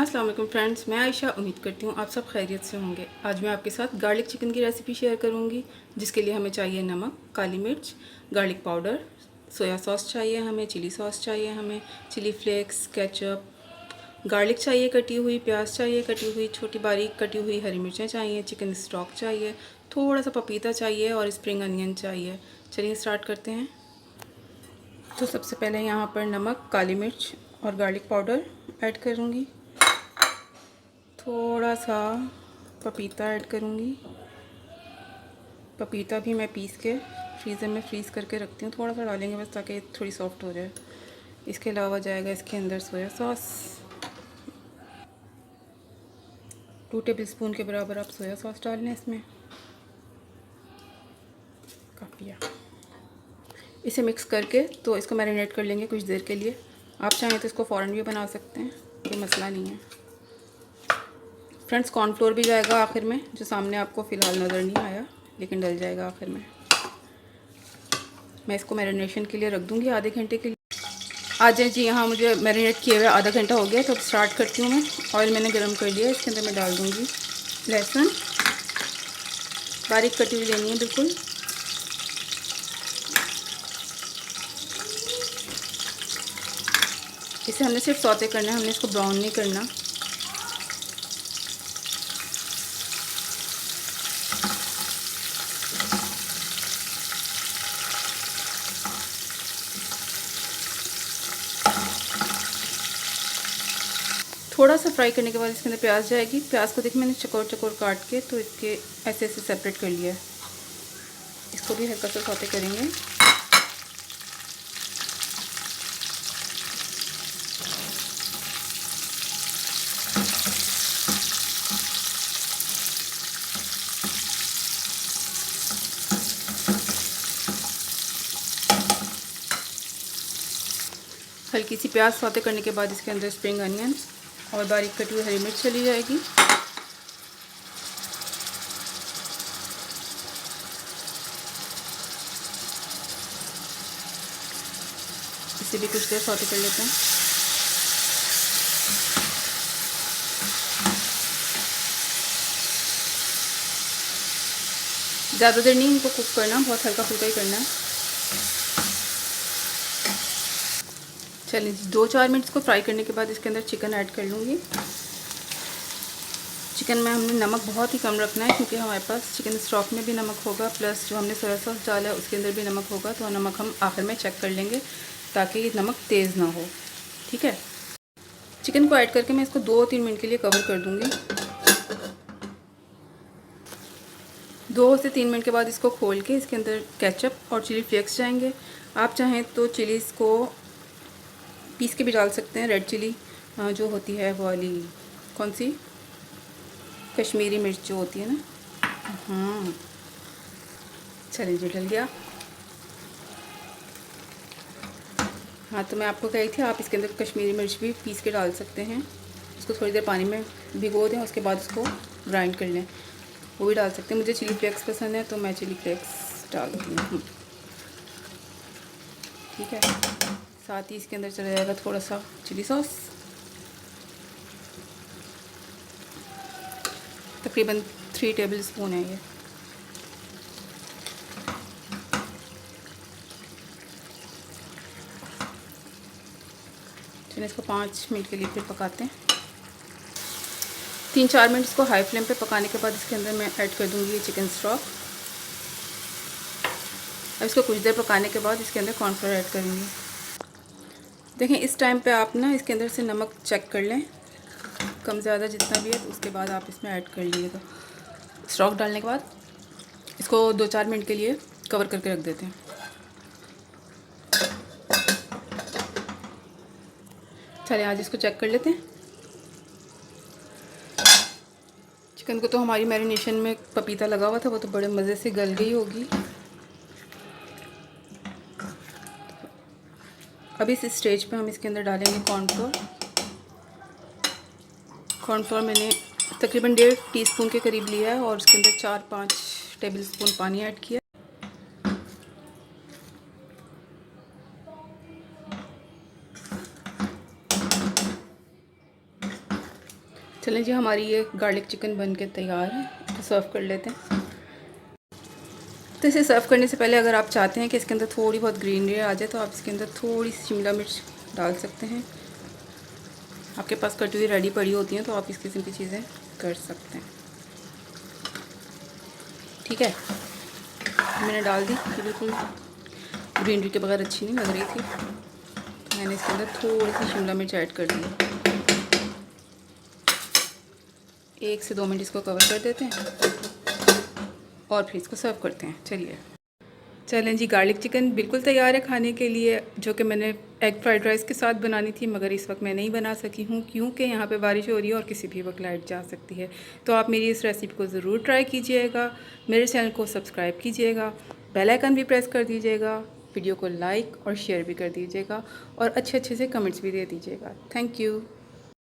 अस्सलाम वालेकुम फ्रेंड्स, मैं आयशा उम्मीद करती हूँ आप सब खैरियत से होंगे। आज मैं आपके साथ गार्लिक चिकन की रेसिपी शेयर करूँगी, जिसके लिए हमें चाहिए नमक, काली मिर्च, गार्लिक पाउडर, सोया सॉस चाहिए हमें, चिली सॉस चाहिए हमें, चिली फ्लेक्स, केचप, गार्लिक चाहिए कटी हुई, प्याज चाहिए कटी हुई, छोटी बारीक कटी हुई हरी मिर्चें चाहिए, चिकन स्टॉक चाहिए, थोड़ा सा पपीता चाहिए और स्प्रिंग अनियन चाहिए। चलिए स्टार्ट करते हैं। तो सबसे पहले यहाँ पर नमक, काली मिर्च और गार्लिक पाउडर ऐड करूँगी। थोड़ा सा पपीता ऐड करूँगी। पपीता भी मैं पीस के फ्रीज़र में फ्रीज़ करके रखती हूँ, थोड़ा सा डालेंगे बस ताकि थोड़ी सॉफ्ट हो जाए। इसके अलावा जाएगा इसके अंदर सोया सॉस, 2 टेबलस्पून के बराबर आप सोया सॉस डाल लें इसमें। काफ़ी है। इसे मिक्स करके तो इसको मैरिनेट कर लेंगे कुछ देर के लिए। आप चाहें तो इसको फ़ौरन भी बना सकते हैं, कोई मसला नहीं है। फ्रेंड्स, कॉर्नफ्लोर भी जाएगा आखिर में, जो सामने आपको फ़िलहाल नज़र नहीं आया लेकिन डल जाएगा आखिर में। मैं इसको मैरिनेशन के लिए रख दूँगी आधे घंटे के लिए। आ जाए जी, यहाँ मुझे मैरिनेट किए हुए आधा घंटा हो गया, तो अब स्टार्ट करती हूँ मैं। ऑयल मैंने गरम कर लिया, इसके अंदर मैं डाल दूँगी लहसुन, बारीक कटी हुई लेनी है बिल्कुल। इसे हमने सिर्फ सौते करना है, हमने इसको ब्राउन नहीं करना। थोड़ा सा फ्राई करने के बाद इसके अंदर प्याज जाएगी। प्याज को देखिए मैंने चकोर चकोर काट के तो इसके ऐसे ऐसे सेपरेट कर लिया है। इसको भी हल्का सा सौते करेंगे। हल्की सी प्याज सौते करने के बाद इसके अंदर स्प्रिंग अनियन और बारीक कटी हुई हरी मिर्च चली जाएगी। इसे भी कुछ देर सौते कर लेते हैं। ज़्यादा देर नहीं इनको कुक करना, बहुत हल्का फुल्का ही करना है। चलिए 2-4 मिनट इसको फ्राई करने के बाद इसके अंदर चिकन ऐड कर लूँगी। चिकन में हमने नमक बहुत ही कम रखना है, क्योंकि हमारे पास चिकन स्टॉक में भी नमक होगा, प्लस जो हमने सोया सॉस डाला है उसके अंदर भी नमक होगा। तो नमक हम आखिर में चेक कर लेंगे ताकि ये नमक तेज़ ना हो। ठीक है। चिकन को ऐड करके मैं इसको 2-3 मिनट के लिए कवर कर दूँगी। 2 से 3 मिनट के बाद इसको खोल के इसके अंदर केचप और चिली फ्लेक्स जाएंगे। आप चाहें तो चिलीज़ को पीस के भी डाल सकते हैं। रेड चिली जो होती है वो वाली, कौन सी, कश्मीरी मिर्च जो होती है ना। चलिए जी, डल गया। हाँ, तो मैं आपको कही थी आप इसके अंदर कश्मीरी मिर्च भी पीस के डाल सकते हैं। इसको थोड़ी देर पानी में भिगो दें, उसके बाद इसको ग्राइंड कर लें, वो भी डाल सकते हैं। मुझे चिली फ्लेक्स पसंद है तो मैं चिली फ्लेक्स डालती हूँ। ठीक है। साथ ही इसके अंदर चला जाएगा थोड़ा सा चिली सॉस, तकरीबन 3 टेबलस्पून है ये। चलिए इसको 5 मिनट के लिए फिर पकाते हैं। 3-4 मिनट इसको हाई फ्लेम पे पकाने के बाद इसके अंदर मैं ऐड कर दूँगी ये चिकन स्टॉक। अब इसको कुछ देर पकाने के बाद इसके अंदर कॉर्नफ्लोर ऐड करूँगी। देखें, इस टाइम पे आप ना इसके अंदर से नमक चेक कर लें, कम ज़्यादा जितना भी है, तो उसके बाद आप इसमें ऐड कर लीजिएगा। स्टॉक डालने के बाद इसको 2-4 मिनट के लिए कवर करके रख देते हैं। चलिए आज इसको चेक कर लेते हैं। चिकन को तो हमारी मैरिनेशन में पपीता लगा हुआ था, वो तो बड़े मज़े से गल गई होगी। अब इस स्टेज पे हम इसके अंदर डालेंगे कॉर्नफ्लोर। कॉर्नफ्लोर मैंने तकरीबन 1.5 टीस्पून के करीब लिया है और उसके अंदर 4-5 टेबलस्पून पानी ऐड किया। चलें जी, हमारी ये गार्लिक चिकन बन के तैयार है, तो सर्व कर लेते हैं। तो इसे सर्व करने से पहले अगर आप चाहते हैं कि इसके अंदर थोड़ी बहुत ग्रीनरी आ जाए तो आप इसके अंदर थोड़ी सी शिमला मिर्च डाल सकते हैं। आपके पास कटी हुई रेडी पड़ी होती हैं तो आप इस किस्म की चीज़ें कर सकते हैं। ठीक है, मैंने डाल दी। ये बिल्कुल ग्रीनरी के बगैर अच्छी नहीं लग रही थी, तो मैंने इसके अंदर थोड़ी सी शिमला मिर्च ऐड कर दी। 1 से 2 मिनट इसको कवर कर देते हैं और फिर इसको सर्व करते हैं। चलें जी, गार्लिक चिकन बिल्कुल तैयार है खाने के लिए, जो कि मैंने एग फ्राइड राइस के साथ बनानी थी, मगर इस वक्त मैं नहीं बना सकी हूँ क्योंकि यहाँ पे बारिश हो रही है और किसी भी वक्त लाइट जा सकती है। तो आप मेरी इस रेसिपी को ज़रूर ट्राई कीजिएगा, मेरे चैनल को सब्सक्राइब कीजिएगा, बेल आइकन भी प्रेस कर दीजिएगा, वीडियो को लाइक और शेयर भी कर दीजिएगा और अच्छे से कमेंट्स भी दे दीजिएगा। Thank you.